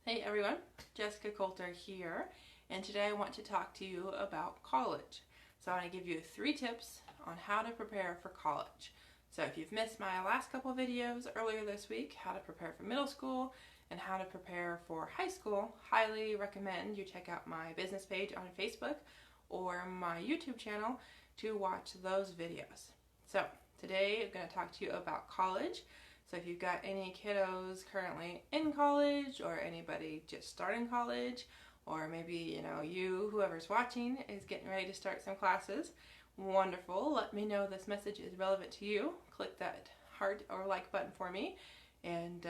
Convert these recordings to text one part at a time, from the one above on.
Hey everyone, Jessica Coulter here, and today I want to talk to you about college. So I want to give you 3 tips on how to prepare for college. So if you've missed my last couple of videos earlier this week, how to prepare for middle school and how to prepare for high school, highly recommend you check out my business page on Facebook or my YouTube channel to watch those videos. So today I'm going to talk to you about college. So if you've got any kiddos currently in college or anybody just starting college, or maybe whoever's watching is getting ready to start some classes, wonderful. Let me know this message is relevant to you. Click that heart or like button for me, and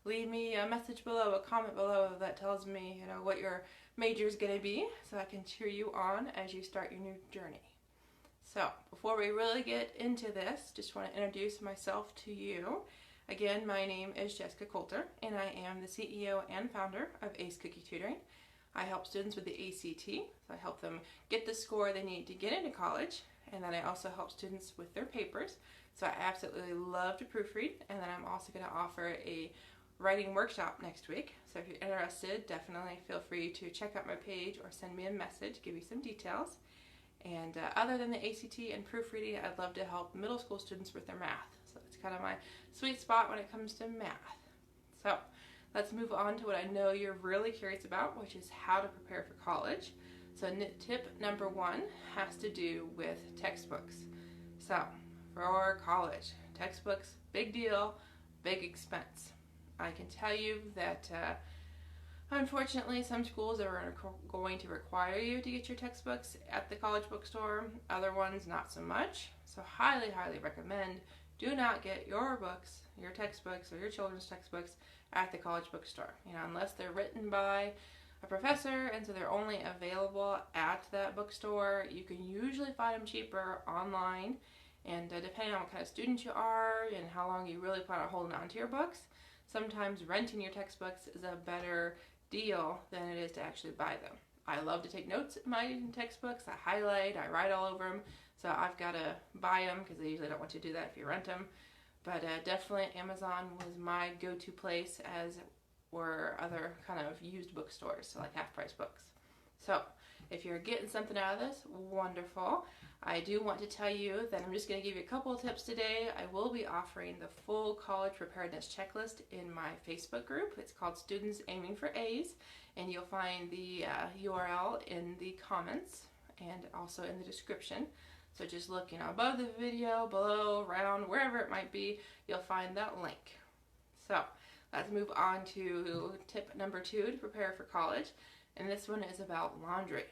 leave me a message below, a comment below that tells me what your major is going to be, so I can cheer you on as you start your new journey. So, before we really get into this, just want to introduce myself to you. Again, my name is Jessica Coulter, and I am the CEO and founder of Ace Cookie Tutoring. I help students with the ACT, so I help them get the score they need to get into college, and then I also help students with their papers. So I absolutely love to proofread, and then I'm also going to offer a writing workshop next week. So if you're interested, definitely feel free to check out my page or send me a message, give you some details. And other than the ACT and proofreading, I'd love to help middle school students with their math. So it's kind of my sweet spot when it comes to math. So let's move on to what I know you're really curious about, which is how to prepare for college. So tip number 1 has to do with textbooks. So for college, textbooks, big deal, big expense. I can tell you that unfortunately, some schools are going to require you to get your textbooks at the college bookstore. Other ones, not so much. So highly, highly recommend do not get your books, your textbooks, or your children's textbooks at the college bookstore. Unless they're written by a professor and so they're only available at that bookstore. You can usually find them cheaper online. And depending on what kind of student you are and how long you really plan on holding on to your books, sometimes renting your textbooks is a better deal than it is to actually buy them. I love to take notes in my textbooks. I highlight, I write all over them, so I've got to buy them because they usually don't want you to do that if you rent them. But definitely Amazon was my go-to place, as were other kind of used bookstores, so like half-price books. So if you're getting something out of this, wonderful. I do want to tell you that I'm just going to give you a couple of tips today. I will be offering the full college preparedness checklist in my Facebook group. It's called Students Aiming for A's, and you'll find the URL in the comments and also in the description. So just look, above the video, below, around, wherever it might be, you'll find that link. So let's move on to tip number 2 to prepare for college, and this one is about laundry.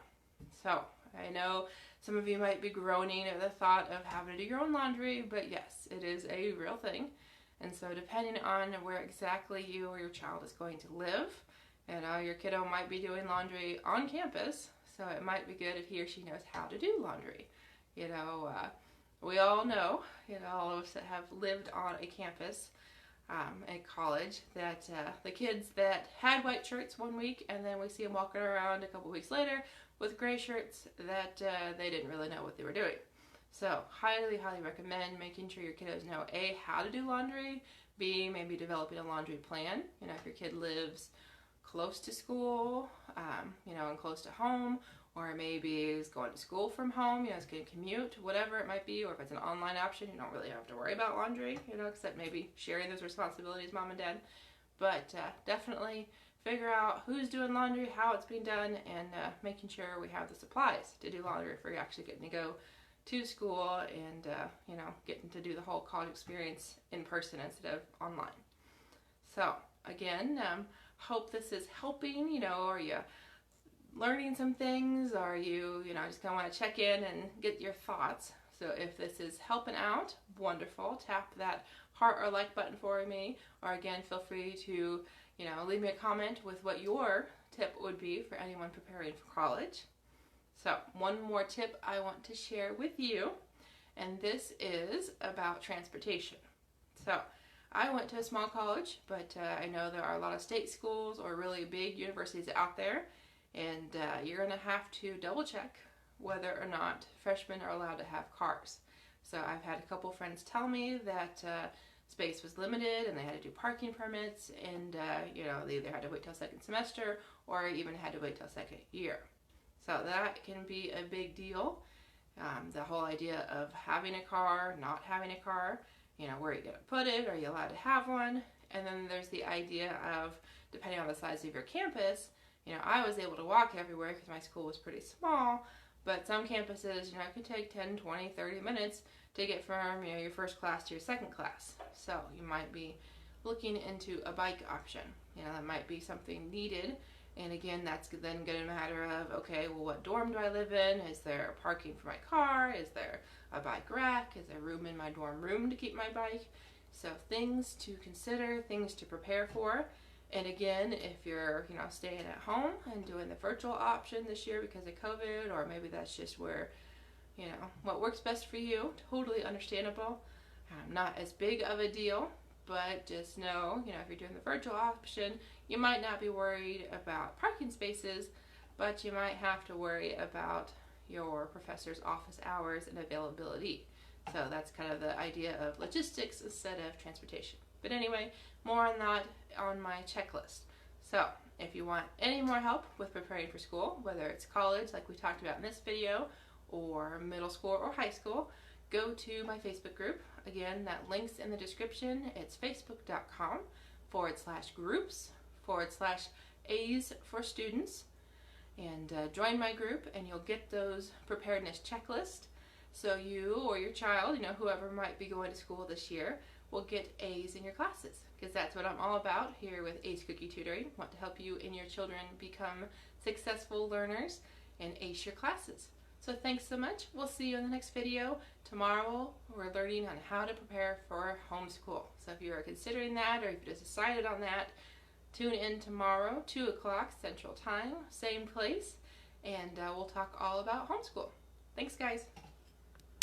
So I know some of you might be groaning at the thought of having to do your own laundry, but yes, it is a real thing. And so depending on where exactly you or your child is going to live, your kiddo might be doing laundry on campus, so it might be good if he or she knows how to do laundry. We all know, all of us that have lived on a campus at college, that the kids that had white shirts one week and then we see them walking around a couple weeks later with gray shirts, that they didn't really know what they were doing. So highly, highly recommend making sure your kiddos know A, how to do laundry, B, maybe developing a laundry plan. If your kid lives close to school, and close to home, or maybe is going to school from home, is going to commute, whatever it might be, or if it's an online option, you don't really have to worry about laundry, except maybe sharing those responsibilities, mom and dad. But definitely figure out who's doing laundry, how it's being done, and making sure we have the supplies to do laundry if we're actually getting to go to school and, getting to do the whole college experience in person instead of online. So, again, hope this is helping. Are you learning some things? Or are you, just kind of want to check in and get your thoughts? So if this is helping out, wonderful. Tap that heart or like button for me. Or again, feel free to, leave me a comment with what your tip would be for anyone preparing for college. So one more tip I want to share with you, and this is about transportation. So I went to a small college, but I know there are a lot of state schools or really big universities out there, and you're going to have to double check whether or not freshmen are allowed to have cars. So I've had a couple friends tell me that space was limited and they had to do parking permits, and you know, they either had to wait till second semester or even had to wait till second year. So that can be a big deal. The whole idea of having a car, not having a car, you know, where are you going to put it? Are you allowed to have one? And then there's the idea of, depending on the size of your campus, you know, I was able to walk everywhere because my school was pretty small, but some campuses, you know, it could take 10, 20, 30 minutes to get from, you know, your first class to your second class. So you might be looking into a bike option. You know, that might be something needed. And again, that's then going to matter of, okay, well, what dorm do I live in? Is there parking for my car? Is there a bike rack? Is there room in my dorm room to keep my bike? So things to consider, things to prepare for. And again, if you're, you know, staying at home and doing the virtual option this year because of COVID, or maybe that's just where, you know, what works best for you, totally understandable. Not as big of a deal, but just know, you know, if you're doing the virtual option, you might not be worried about parking spaces, but you might have to worry about your professor's office hours and availability. So that's kind of the idea of logistics instead of transportation. But anyway, more on that on my checklist. So if you want any more help with preparing for school, whether it's college like we talked about in this video, or middle school or high school, go to my Facebook group. Again, that link's in the description. It's facebook.com/groups/A's for students. And join my group and you'll get those preparedness checklists. So you or your child, you know, whoever might be going to school this year, will get A's in your classes, because that's what I'm all about here with Ace Cookie Tutoring. I want to help you and your children become successful learners and ace your classes. So thanks so much. We'll see you in the next video. Tomorrow we're learning on how to prepare for homeschool. So if you are considering that, or if you just decided on that, tune in tomorrow, 2 o'clock Central Time, same place, and we'll talk all about homeschool. Thanks, guys.